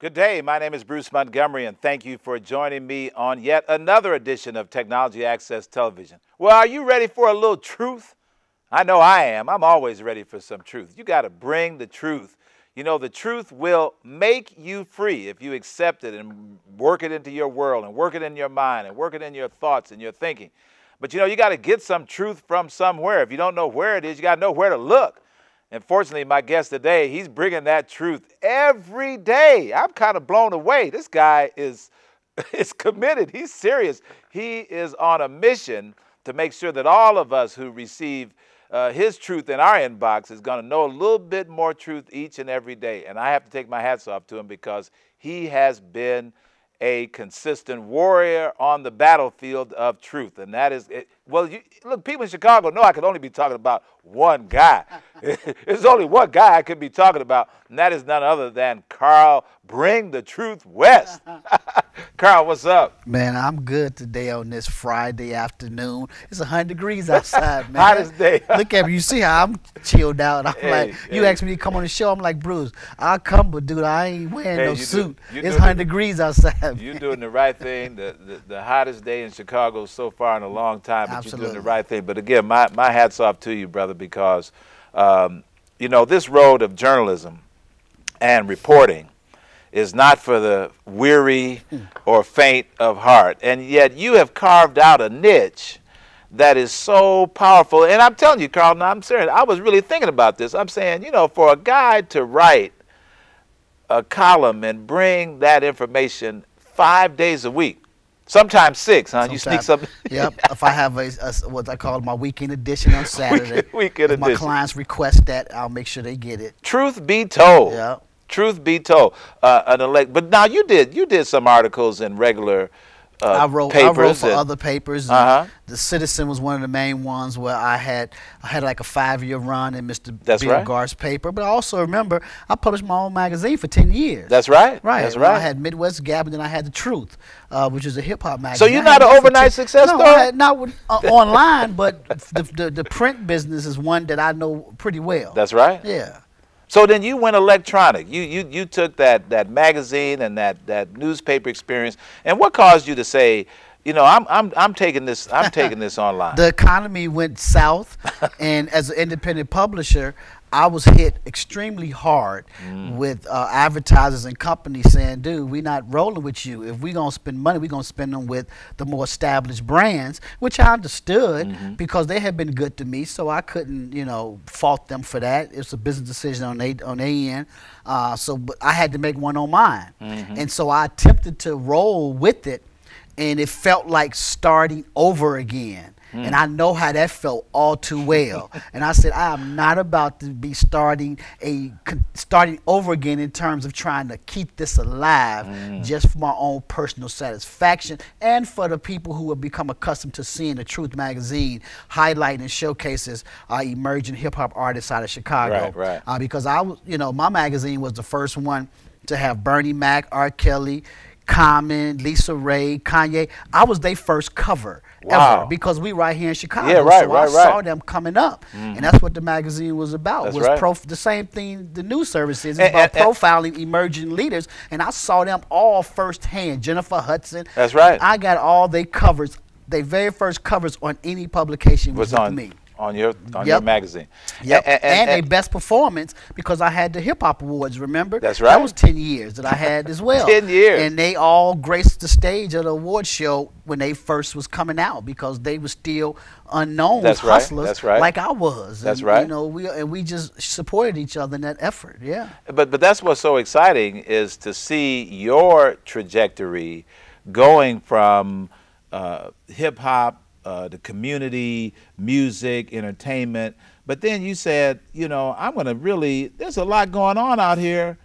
Good day. My name is Bruce Montgomery, and thank you for joining me on yet another edition of Technology Access Television. Well, are you ready for a little truth? I know I am. I'm always ready for some truth. You got to bring the truth. You know, the truth will make you free if you accept it and work it into your world and work it in your mind and work it in your thoughts and your thinking. But, you know, you got to get some truth from somewhere. If you don't know where it is, you got to know where to look. And fortunately, my guest today, he's bringing that truth every day. I'm kind of blown away. This guy is committed. He's serious. He is on a mission to make sure that all of us who receive his truth in our inbox is going to know a little bit more truth each and every day. And I have to take my hats off to him because he has been a consistent warrior on the battlefield of truth. And that is, well, look, people in Chicago know I could only be talking about one guy. There's only one guy I could be talking about, and that is none other than Carl, Bring the Truth West. Carl, what's up? Man, I'm good today on this Friday afternoon. It's 100 degrees outside, man. Hottest day. Look at me. You see how I'm chilled out. You asked me to come on the show. I'm like, Bruce, I'll come, but dude, I ain't wearing no suit. It's 100 degrees outside. You're doing the right thing. The hottest day in Chicago so far in a long time, but Absolutely. You're doing the right thing. But again, my hat's off to you, brother, because, you know, this road of journalism and reporting is not for the weary or faint of heart. And yet you have carved out a niche that is so powerful. And I'm telling you, Carl, now I'm serious. I was really thinking about this. I'm saying, you know, for a guy to write a column and bring that information 5 days a week, sometimes 6, huh? Sometimes, you sneak something. Yep. If I have what I call my weekend edition on Saturday, weekend if my edition. Clients request that, I'll make sure they get it. Truth be told. Yeah. Truth be told, but now you did some articles in regular I wrote for other papers. Uh-huh. The Citizen was one of the main ones where I had like a 5-year run in Mr. That's Bill right. Garth's paper. But I also remember I published my own magazine for 10 years. That's right. Right. That's right. I had Midwest Gap, and then I had The Truth, which is a hip hop magazine. So you're not an overnight success story? No, not online, but the print business is one that I know pretty well. That's right. Yeah. So then you went electronic. You took that magazine and that newspaper experience. And what caused you to say, you know, I'm taking this online? The economy went south, and as an independent publisher, I was hit extremely hard with advertisers and companies saying, dude, we're not rolling with you. If we're going to spend money, we're going to spend them with the more established brands, which I understood because they had been good to me, so I couldn't, you know, fault them for that. It's a business decision on their end. But I had to make one on mine. And so I attempted to roll with it, and it felt like starting over again. And I know how that felt all too well. And I said, I am not about to be starting over again in terms of trying to keep this alive just for my own personal satisfaction and for the people who have become accustomed to seeing the Truth magazine highlighting and showcases emerging hip-hop artists out of Chicago. Right. Because my magazine was the first one to have Bernie Mac, R. Kelly, Common, Lisa Ray, Kanye. I was their first cover ever because we right here in Chicago. Yeah, right, so I saw them coming up, and that's what the magazine was about. The same thing the news service is about profiling emerging leaders, and I saw them all firsthand. Jennifer Hudson. That's right. I got all their covers. Their very first covers on any publication was with me. On your magazine. Yep. And a best performance because I had the Hip Hop Awards, remember? That's right. That was 10 years that I had as well. 10 years. And they all graced the stage of the award show when they first was coming out because they were still unknown hustlers like I was. That's right. You know, we just supported each other in that effort, yeah. But that's what's so exciting is to see your trajectory going from hip-hop, the community, music, entertainment. But then you said, you know, there's a lot going on out here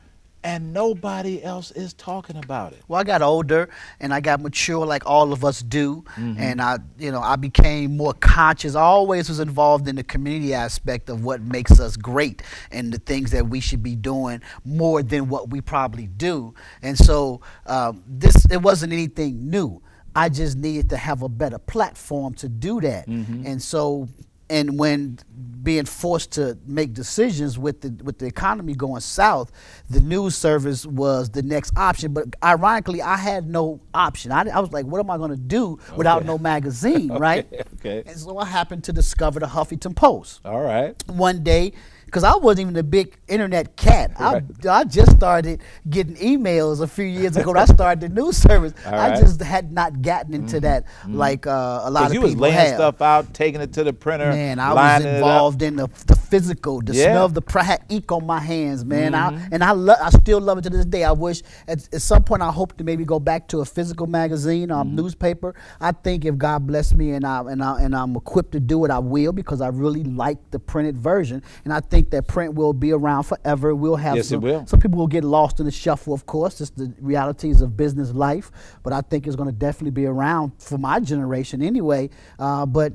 and nobody else is talking about it. Well, I got older and I got mature like all of us do. And I became more conscious. I always was involved in the community aspect of what makes us great and the things that we should be doing more than what we probably do. And so it wasn't anything new. I just needed to have a better platform to do that. And so And when being forced to make decisions with the economy going south, the news service was the next option. But ironically, I had no option. I was like, what am I going to do without no magazine, right? Okay. And so I happened to discover the Huffington Post. All right. One day, because I wasn't even a big internet cat. Right. I just started getting emails a few years ago. I started the news service. Right. I just had not gotten into that like a lot of people you was laying have. stuff out, taking it to the printer. Man, I was involved in the physical, the smell of the I had ink on my hands, man. I still love it to this day. I wish at some point I hope to maybe go back to a physical magazine, newspaper. I think if God bless me and I'm equipped to do it, I will, because I really like the printed version, and I think that print will be around forever. We'll have some people will get lost in the shuffle, of course. It's the realities of business life, but I think it's going to definitely be around for my generation anyway. But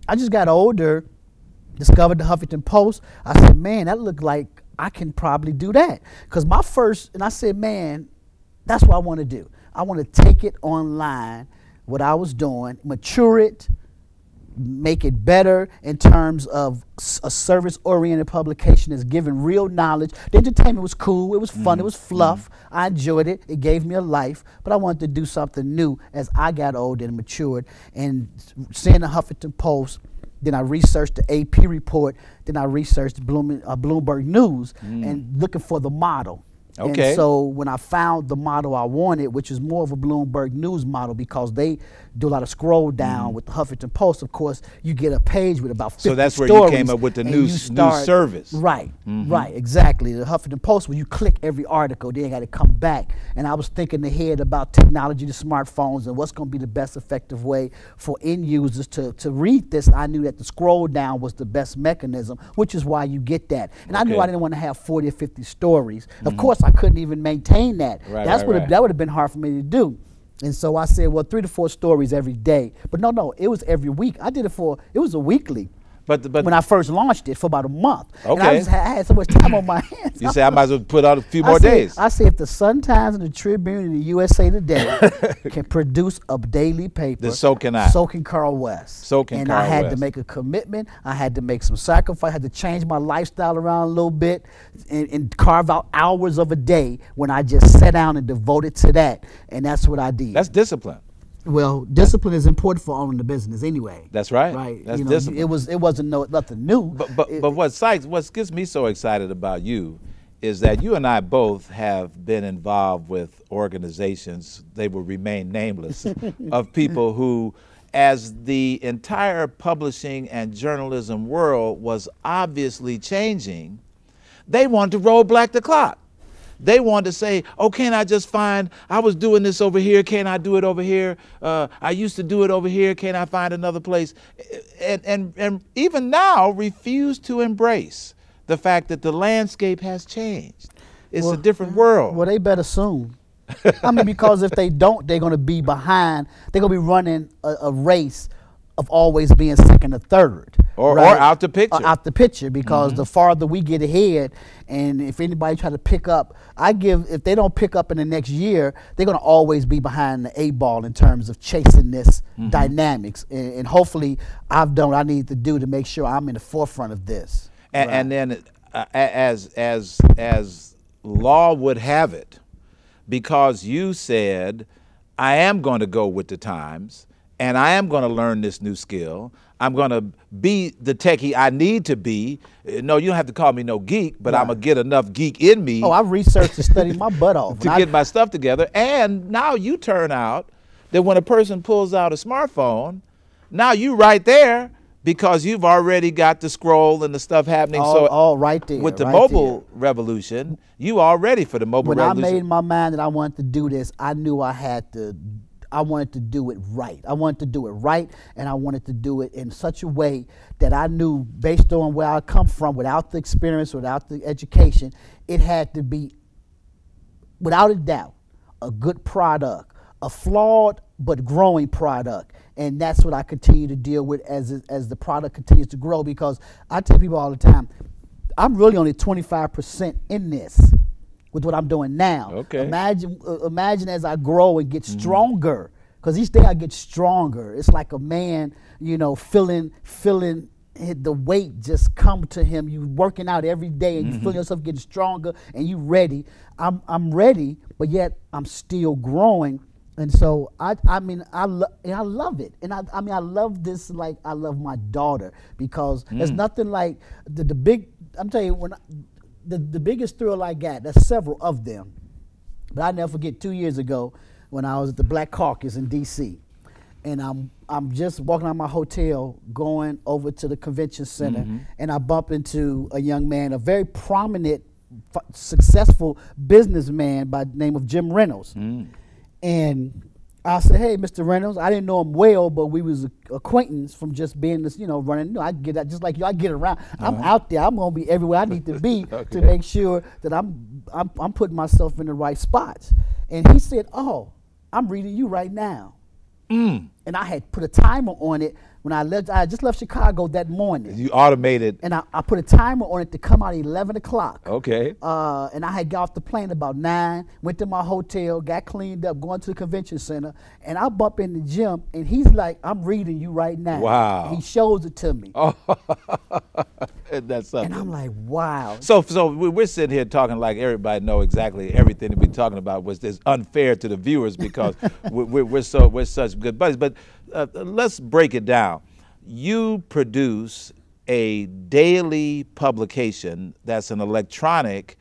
I just got older, discovered the Huffington Post. I said, man, that looked like I can probably do that. Because I said, man, that's what I want to do. I want to take it online, what I was doing, mature it, make it better in terms of a service-oriented publication that's giving real knowledge. The entertainment was cool. It was fun. It was fluff. I enjoyed it. It gave me a life. But I wanted to do something new as I got older and matured. And seeing the Huffington Post, then I researched the AP report. Then I researched Bloomberg News and looking for the model. Okay. And so when I found the model I wanted, which is more of a Bloomberg News model, because they do a lot of scroll down with the Huffington Post, of course, you get a page with about 50 stories. So that's where you came up with the news service. Right, right, exactly. The Huffington Post, where you click every article, then you got to come back. And I was thinking ahead about technology, the smartphones, and what's going to be the best effective way for end users to read this. I knew that the scroll down was the best mechanism, which is why you get that. And I knew I didn't want to have 40 or 50 stories. Of course, I couldn't even maintain that. That would have been hard for me to do. And so I said, well, 3 to 4 stories every day. But no, it was every week. I did it it was a weekly. But when I first launched it for about a month. Okay. And I had so much time on my hands. You say I might as well put out a few more days. I said if the Sun-Times and the Tribune and the USA Today can produce a daily paper, then so can I. So can Carl West. So can Carl West. And I had to make a commitment. I had to make some sacrifice. I had to change my lifestyle around a little bit and carve out hours of a day when I just sat down and devoted to that. And that's what I did. That's discipline. Well, discipline is important for owning the business anyway. That's right. Right. That's discipline. It wasn't nothing new. But what gets me so excited about you is that you and I both have been involved with organizations, they will remain nameless, of people who, as the entire publishing and journalism world was obviously changing, they wanted to roll back the clock. They wanted to say, oh, can't I just find, I was doing this over here, can't I do it over here? I used to do it over here, can't I find another place? And even now refuse to embrace the fact that the landscape has changed. It's a different world. Well, they better soon. I mean, because if they don't, they're going to be behind. They're going to be running a race of always being second or third. Or out the picture. Or out the picture, because the farther we get ahead, and if anybody try to pick up, if they don't pick up in the next year, they're going to always be behind the 8-ball in terms of chasing this dynamics. And hopefully I've done what I need to do to make sure I'm in the forefront of this. And then as law would have it, because you said, I am going to go with the times, and I am going to learn this new skill. I'm going to be the techie I need to be. No, you don't have to call me no geek, but I'm going to get enough geek in me. Oh, I researched and studied my butt off. to get my stuff together. And now you turn out that when a person pulls out a smartphone, now you right there, because you've already got the scroll and the stuff happening. All right there. With the mobile revolution, you are ready for the mobile revolution. When I made my mind that I wanted to do this, I knew I wanted to do it right. I wanted to do it right, and I wanted to do it in such a way that I knew, based on where I come from, without the experience, without the education, it had to be, without a doubt, a good product, a flawed but growing product. And that's what I continue to deal with as the product continues to grow, because I tell people all the time, I'm really only 25% in this with what I'm doing now. Okay. Imagine as I grow and get stronger, because each day I get stronger. It's like a man, filling the weight just come to him. You working out every day and you feel yourself getting stronger and you ready. I'm ready, but yet I'm still growing. And so I love it. And I love this like I love my daughter, because there's nothing like the big, I'm telling you, the biggest thrill I got, there's several of them. But I never forget 2 years ago when I was at the Black Caucus in DC. And I'm just walking out of my hotel going over to the convention center, and I bump into a young man, a very prominent, successful businessman by the name of Jim Reynolds. And I said, "Hey, Mr. Reynolds," I didn't know him well, but we was acquaintance from just being this, running. I get that just like you. I get around. I'm out there. I'm gonna be everywhere I need to be to make sure that I'm putting myself in the right spots. And he said, "Oh, I'm reading you right now." And I had put a timer on it when I left. I just left Chicago that morning. You automated. And I put a timer on it to come out at 11 o'clock. Okay. And I had got off the plane about 9, went to my hotel, got cleaned up, going to the convention center, and I bump in the gym, and he's like, "I'm reading you right now." Wow. And he shows it to me. Oh, that's something. And I'm like, wow. So we're sitting here talking like everybody know exactly everything that we're talking about, which is unfair to the viewers because we're such good buddies. But let's break it down. You produce a daily publication that's an electronic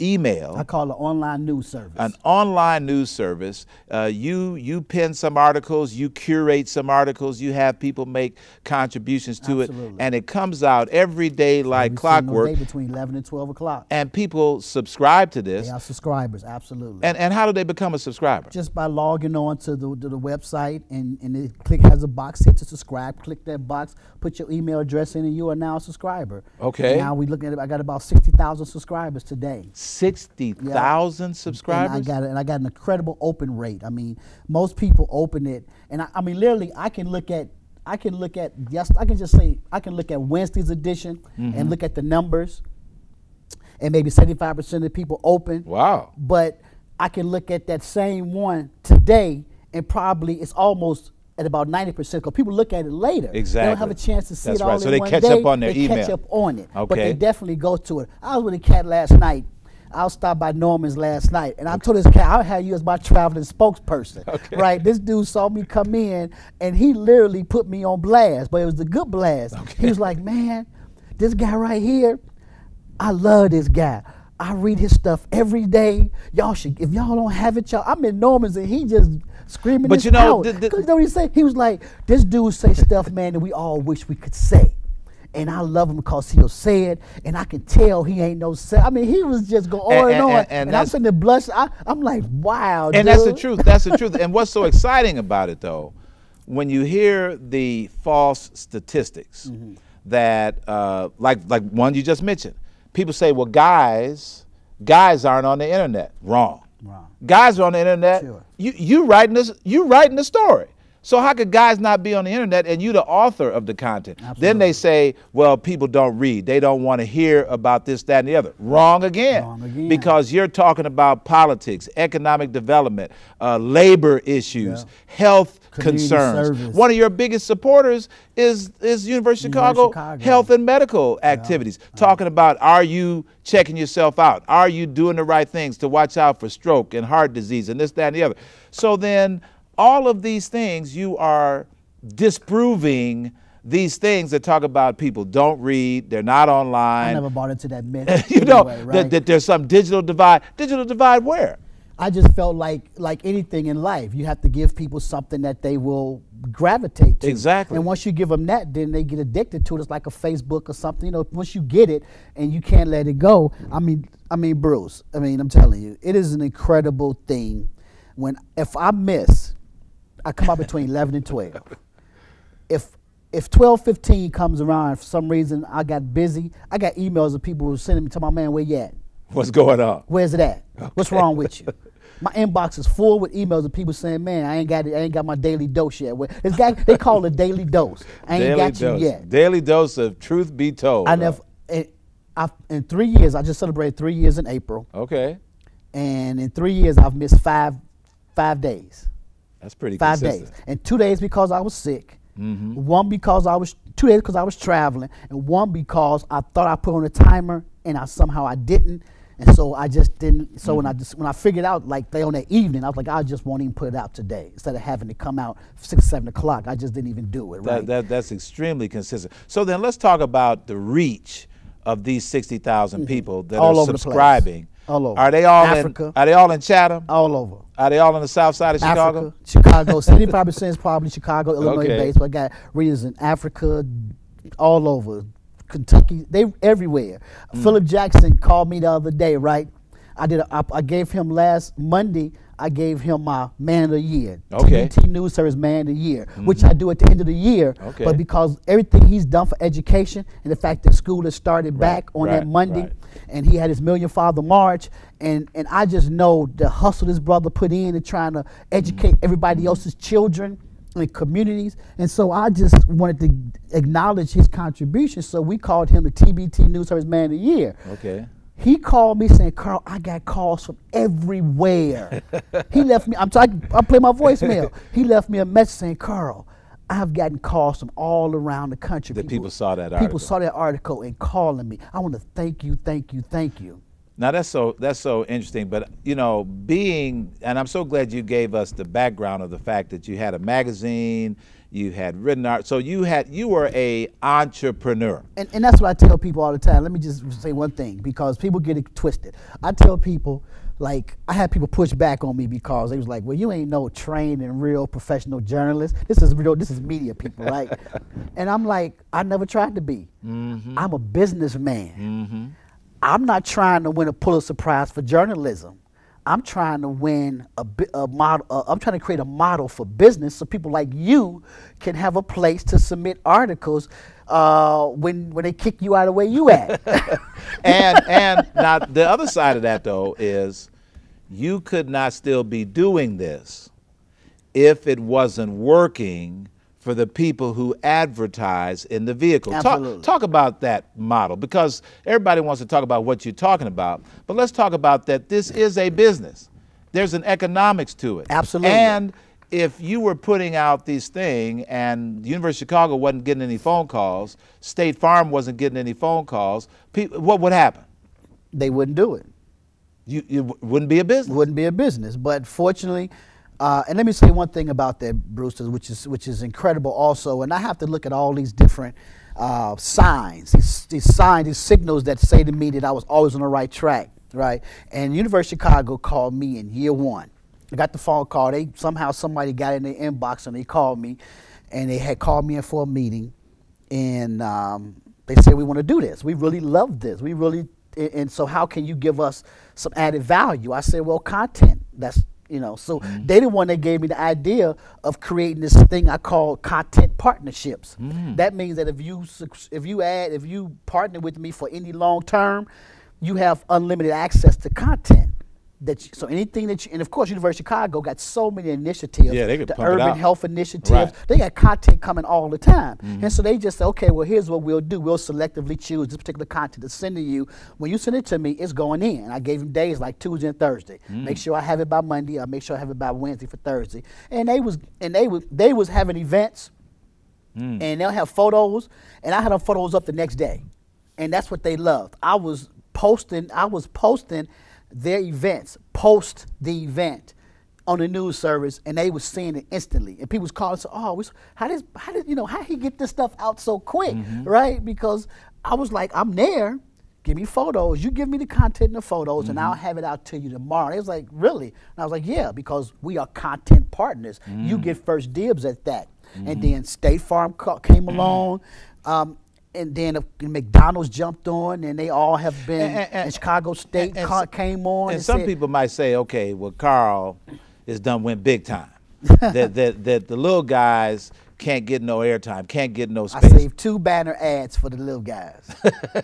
email. I call it an online news service. An online news service. You pen some articles, you curate some articles, you have people make contributions to it, and it comes out every day like clockwork. Day between 11 and 12 o'clock. And people subscribe to this. They are subscribers, absolutely. And how do they become a subscriber? Just by logging on to the website, and it has a box here to subscribe. Click that box, put your email address in, and you are now a subscriber. Okay. And now we looking at it. I got about 60,000 subscribers today. 60,000 subscribers? And I got an incredible open rate. I mean, most people open it, and I mean, literally, I can look at Wednesday's edition and look at the numbers, and maybe 75% of the people open. Wow. But I can look at that same one today, and probably it's almost at about 90%, because people look at it later. Exactly. They don't have a chance to see it all in one day. So they catch up on their email. They catch up on it. Okay. But they definitely go to it. I was with a cat last night. I was stopped by Norman's last night, and I told this cat, I'll have you as my traveling spokesperson. Okay. Right? This dude saw me come in, and he literally put me on blast, but it was the good blast. Okay. He was like, "Man, this guy right here, I love this guy. I read his stuff every day. Y'all should, if y'all don't have it, y'all." I'm in Norman's, and he just screaming this out. You know what he say? He was like, "This dude say stuff, man, that we all wish we could say. And I love him because he'll say it, and I can tell he ain't no say." I mean, he was just going on and on. And I'm sitting there blushing. I'm like, wow, and dude. That's the truth. That's the truth. And what's so exciting about it, though, when you hear the false statistics that, like one you just mentioned, people say, "Well, guys aren't on the internet." Wrong. Guys are on the internet. Sure. You writing the story. So how could guys not be on the internet and you the author of the content? Absolutely. Then they say, "Well, people don't read. They don't want to hear about this, that, and the other." Wrong again. Wrong again. Because you're talking about politics, economic development, labor issues, health concerns. Service. One of your biggest supporters is University of Chicago health and medical activities. Talking about, are you checking yourself out? Are you doing the right things to watch out for stroke and heart disease and this, that, and the other? So then all of these things, you are disproving these things that talk about people don't read, they're not online. I never bought into that myth. You know, right? that there's some digital divide. Digital divide where? I just felt like anything in life, you have to give people something that they will gravitate to. Exactly. And once you give them that, then they get addicted to it. It's like a Facebook or something. You know, once you get it and you can't let it go. I mean, Bruce, I'm telling you, it is an incredible thing. If I miss, I come out between 11 and 12. If 12:15 comes around, for some reason I got busy, I got emails of people who sending me to my man, "Where you at? What's going on? Where's it at? Okay. What's wrong with you?" My inbox is full with emails of people saying, "Man, I ain't got my daily dose yet." They call it a daily dose. I ain't got you yet. Daily dose of truth be told. In 3 years, I just celebrated 3 years in April. Okay. And in 3 years, I've missed five days. That's pretty 5 consistent. days. And 2 days because I was sick. One because I was 2 days because I was traveling, and one because I thought I put on a timer and somehow I didn't, and so I just didn't. So when I figured out like they on that evening, I was like, I just won't even put it out today instead of having to come out 6 or 7 o'clock. I just didn't even do it. Right. That's extremely consistent. So then let's talk about the reach of these 60,000 people that all are over subscribing. The place. All over. Are they all Africa. in? Are they all in Chatham? All over. Are they all on the south side of Chicago? Africa, Chicago. 75% is probably Chicago, Illinois Okay. based. But I got readers in Africa, all over, Kentucky. They everywhere. Philip Jackson called me the other day. Right, I gave him last Monday. I gave him my Man of the Year, Okay. TBT News Service Man of the Year, which I do at the end of the year. Okay. But because everything he's done for education and the fact that school has started back on that Monday, and he had his Million Father March, and I just know the hustle this brother put in trying to educate everybody else's children and communities. And so I just wanted to acknowledge his contribution. So we called him the TBT News Service Man of the Year. Okay. He called me saying, Carl, I got calls from everywhere. He left me, I'm playing my voicemail. He left me a message saying, Carl, I have gotten calls from all around the country. That people saw that article. People saw that article and calling me. I want to thank you, thank you, thank you. Now that's so interesting, but you know, and I'm so glad you gave us the background of the fact that you had a magazine, you had written art, so you were a entrepreneur. And that's what I tell people all the time. Let me just say one thing, because people get it twisted. I tell people, like, I had people push back on me because they was like, well, you ain't no trained and real professional journalist. This is media people, right? And I'm like, I never tried to be. I'm a businessman. I'm not trying to win a Pulitzer Prize for journalism. I'm trying to win a model. I'm trying to create a model for business so people like you can have a place to submit articles when they kick you out of where you at. and now the other side of that though is you could not still be doing this if it wasn't working for the people who advertise in the vehicle. Absolutely. Talk about that model, because everybody wants to talk about what you're talking about, but let's talk about that this is a business. There's an economics to it. Absolutely. And if you were putting out these things and the University of Chicago wasn't getting any phone calls, State Farm wasn't getting any phone calls, what would happen? They wouldn't do it. It wouldn't be a business. Wouldn't be a business. But fortunately, and let me say one thing about that, Brewster, which is incredible also. And I have to look at all these different signs, these signs, these signals that say to me that I was always on the right track, right? And University of Chicago called me in year 1. I got the phone call. Somebody got in their inbox and they called me, and they had called me in for a meeting, and they said, we want to do this. We really love this. And so how can you give us some added value? I said, well, content. So they the one that gave me the idea of creating this thing I call content partnerships. That means that if you partner with me for any long term, you have unlimited access to content. So anything that and of course University of Chicago got so many initiatives, yeah, they could the pump it urban out. health initiatives, Right. they got content coming all the time. And so they just say, okay, well, here's what we'll do. We'll selectively choose this particular content to send to you. When you send it to me, it's going in. I gave them days like Tuesday and Thursday. Make sure I have it by Monday. I make sure I have it by Wednesday for Thursday. And they was having events, and they'll have photos, and I had them photos up the next day. And that's what they loved. I was posting their events, post the event on the news service, and they was seeing it instantly. And people was calling and saying, oh, how he get this stuff out so quick, right? Because I was like, I'm there. Give me photos. You give me the content and the photos, and I'll have it out to you tomorrow. And they was like, really? And I was like, yeah, because we are content partners. You get first dibs at that. And then State Farm came along. And then McDonald's jumped on, and they all have been, and Chicago State came on. And some people might say, okay, well, Carl went big time. that the little guys can't get no airtime, can't get no space. I saved 2 banner ads for the little guys.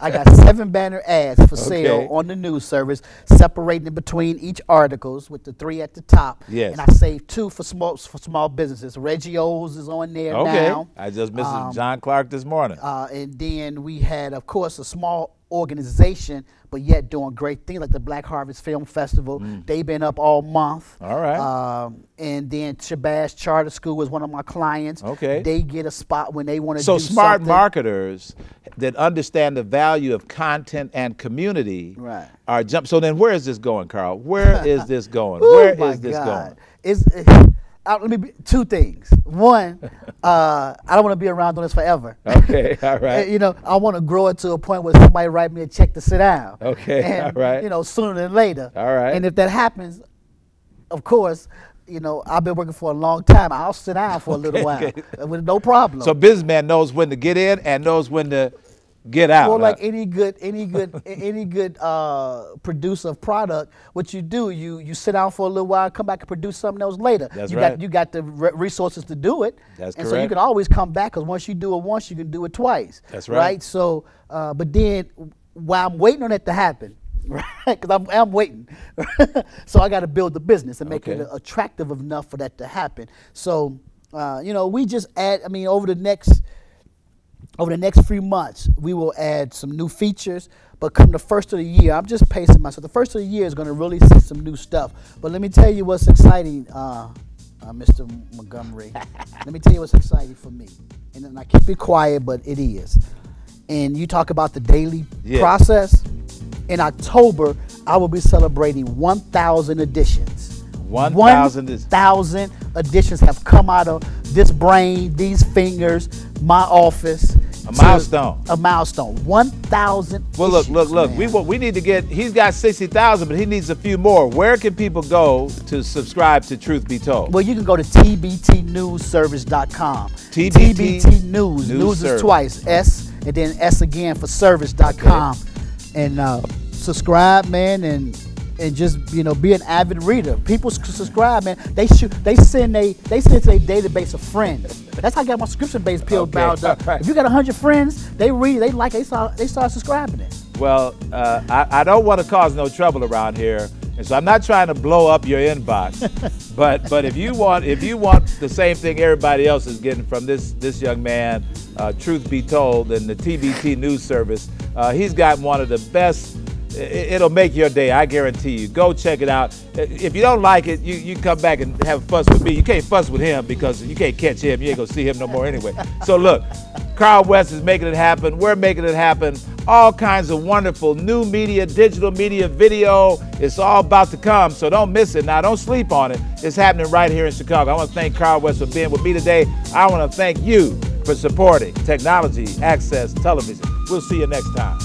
I got 7 banner ads for sale on the news service, separating between each articles with the 3 at the top. Yes. And I saved 2 for small businesses. Reggie O's is on there now. I just missed John Clark this morning. And then we had, of course, a small organization, but yet doing great things like the Black Harvest Film Festival. They've been up all month. All right. And then Shabazz Charter School was one of my clients. Okay. They get a spot when they want to So do smart something. marketers that understand the value of content and community Right. are jump. So then where is this going, Carl? Where is this going? Oh Where my is this God. going? Let me be, two things. One, I don't want to be around doing this forever. Okay, all right. You know, I want to grow it to a point where somebody write me a check to sit down. Okay, and, all right. You know, sooner than later. All right. And if that happens, of course, you know, I've been working for a long time. I'll sit down for a little while with no problem. So businessman knows when to get in and knows when to get out. Well, like any good producer of product, what you do, you sit down for a little while, come back and produce something else later. That's you right. You got the resources to do it. That's and correct. so you can always come back, because once you do it once, you can do it twice. That's right. So, but then while I'm waiting on it to happen, right? Because I'm waiting. So I got to build the business and make it attractive enough for that to happen. So, you know, we just add. I mean, over the next few months, we will add some new features. But come the first of the year, I'm just pacing myself. The first of the year is going to really see some new stuff. But let me tell you what's exciting, Mr. Montgomery. Let me tell you what's exciting for me. And then I keep it quiet, but it is. And you talk about the daily process. In October, I will be celebrating 1,000 editions. 1,000 editions have come out of this brain, these fingers, my office. A milestone. A milestone. 1,000. Well, look. We need to get. He's got 60,000, but he needs a few more. Where can people go to subscribe to Truth Be Told? Well, you can go to tbtnewsservice.com. TBT News. News News Service. is twice. S and then S again for service.com. And subscribe, man, and just, you know, be an avid reader. People subscribe, man. They send to their database of friends. That's how I got my subscription-based pill bound up. Right. If you got 100 friends, they read, they like, they start subscribing it. Well, I don't want to cause no trouble around here, and so I'm not trying to blow up your inbox. but if you want the same thing everybody else is getting from this young man, Truth Be Told, and the TBT News Service, he's got one of the best. It'll make your day, I guarantee you. Go check it out. If you don't like it, you come back and have a fuss with me. You can't fuss with him because you can't catch him. You ain't gonna see him no more anyway. So look, Carl West is making it happen. We're making it happen. All kinds of wonderful new media, digital media, video. It's all about to come, so don't miss it. Now, don't sleep on it. It's happening right here in Chicago. I want to thank Carl West for being with me today. I want to thank you for supporting Technology Access Television. We'll see you next time.